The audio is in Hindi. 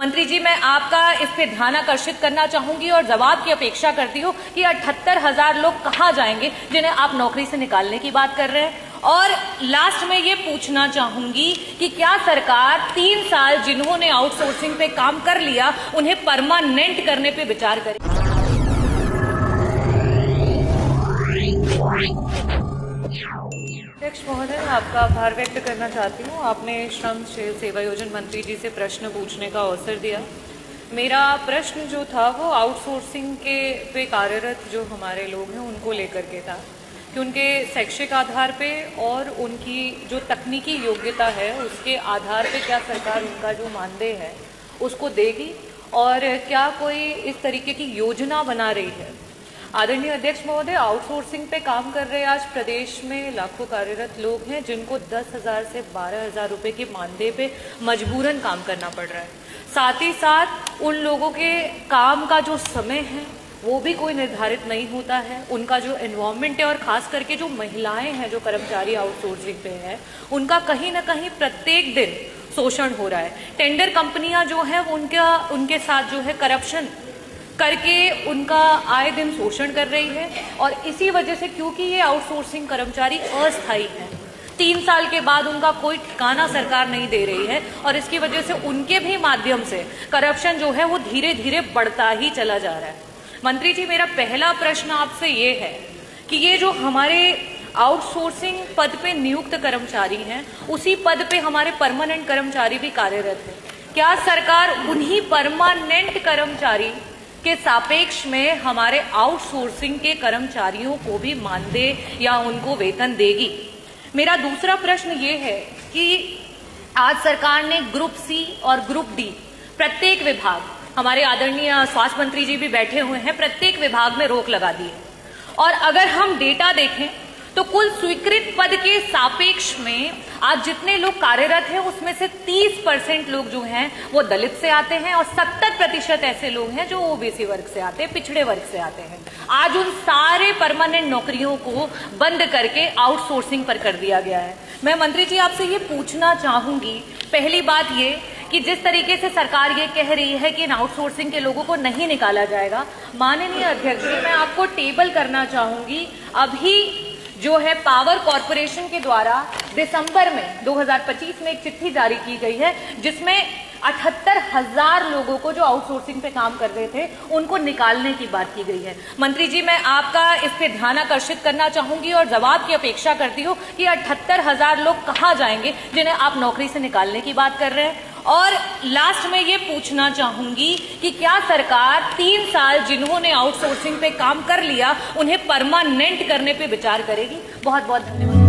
मंत्री जी, मैं आपका इस पे ध्यान आकर्षित करना चाहूंगी और जवाब की अपेक्षा करती हूँ कि 78,000 लोग कहाँ जाएंगे जिन्हें आप नौकरी से निकालने की बात कर रहे हैं। और लास्ट में ये पूछना चाहूंगी कि क्या सरकार 3 साल जिन्होंने आउटसोर्सिंग पे काम कर लिया उन्हें परमानेंट करने पे विचार करे? अध्यक्ष महोदय, आपका आभार व्यक्त करना चाहती हूँ। आपने श्रम सेवायोजन मंत्री जी से प्रश्न पूछने का अवसर दिया। मेरा प्रश्न जो था वो आउटसोर्सिंग के पे कार्यरत जो हमारे लोग हैं उनको लेकर के था कि उनके शैक्षिक आधार पे और उनकी जो तकनीकी योग्यता है उसके आधार पे क्या सरकार उनका जो मानदेय है उसको देगी और क्या कोई इस तरीके की योजना बना रही है। आदरणीय अध्यक्ष महोदय, आउटसोर्सिंग पे काम कर रहे आज प्रदेश में लाखों कार्यरत लोग हैं जिनको 10,000 से 12,000 रुपए के मानदेय पे मजबूरन काम करना पड़ रहा है। साथ ही साथ उन लोगों के काम का जो समय है वो भी कोई निर्धारित नहीं होता है। उनका जो एनवायरनमेंट है और खास करके जो महिलाएं हैं जो कर्मचारी आउटसोर्सिंग पे है उनका कहीं ना कहीं प्रत्येक दिन शोषण हो रहा है। टेंडर कंपनियां जो है उनके साथ जो है करप्शन करके उनका आए दिन शोषण कर रही है। और इसी वजह से क्योंकि ये आउटसोर्सिंग कर्मचारी अस्थायी हैं, 3 साल के बाद उनका कोई ठिकाना सरकार नहीं दे रही है और इसकी वजह से उनके भी माध्यम से करप्शन जो है वो धीरे धीरे बढ़ता ही चला जा रहा है। मंत्री जी, मेरा पहला प्रश्न आपसे ये है कि ये जो हमारे आउटसोर्सिंग पद पे नियुक्त कर्मचारी हैं उसी पद पे हमारे परमानेंट कर्मचारी भी कार्यरत हैं। क्या सरकार उन्हीं परमानेंट कर्मचारी के सापेक्ष में हमारे आउटसोर्सिंग के कर्मचारियों को भी मानदेय या उनको वेतन देगी? मेरा दूसरा प्रश्न ये है कि आज सरकार ने ग्रुप सी और ग्रुप डी प्रत्येक विभाग, हमारे आदरणीय स्वास्थ्य मंत्री जी भी बैठे हुए हैं, प्रत्येक विभाग में रोक लगा दी है। और अगर हम डेटा देखें तो कुल स्वीकृत पद के सापेक्ष में आज जितने लोग कार्यरत हैं उसमें से 30% लोग जो हैं वो दलित से आते हैं और 70% ऐसे लोग हैं जो ओबीसी वर्ग से आते हैं, पिछड़े वर्ग से आते हैं। आज उन सारे परमानेंट नौकरियों को बंद करके आउटसोर्सिंग पर कर दिया गया है। मैं मंत्री जी आपसे ये पूछना चाहूंगी, पहली बात ये कि जिस तरीके से सरकार ये कह रही है कि इन आउटसोर्सिंग के लोगों को नहीं निकाला जाएगा, माननीय अध्यक्ष जी मैं आपको टेबल करना चाहूंगी। अभी जो है पावर कॉरपोरेशन के द्वारा दिसंबर में 2025 में एक चिट्ठी जारी की गई है जिसमें 78,000 लोगों को जो आउटसोर्सिंग पे काम कर रहे थे उनको निकालने की बात की गई है। मंत्री जी, मैं आपका इस पे ध्यान आकर्षित करना चाहूंगी और जवाब की अपेक्षा करती हूँ कि 78,000 लोग कहाँ जाएंगे जिन्हें आप नौकरी से निकालने की बात कर रहे हैं। और लास्ट में ये पूछना चाहूंगी कि क्या सरकार 3 साल जिन्होंने आउटसोर्सिंग पे काम कर लिया उन्हें परमानेंट करने पे विचार करेगी? बहुत बहुत धन्यवाद।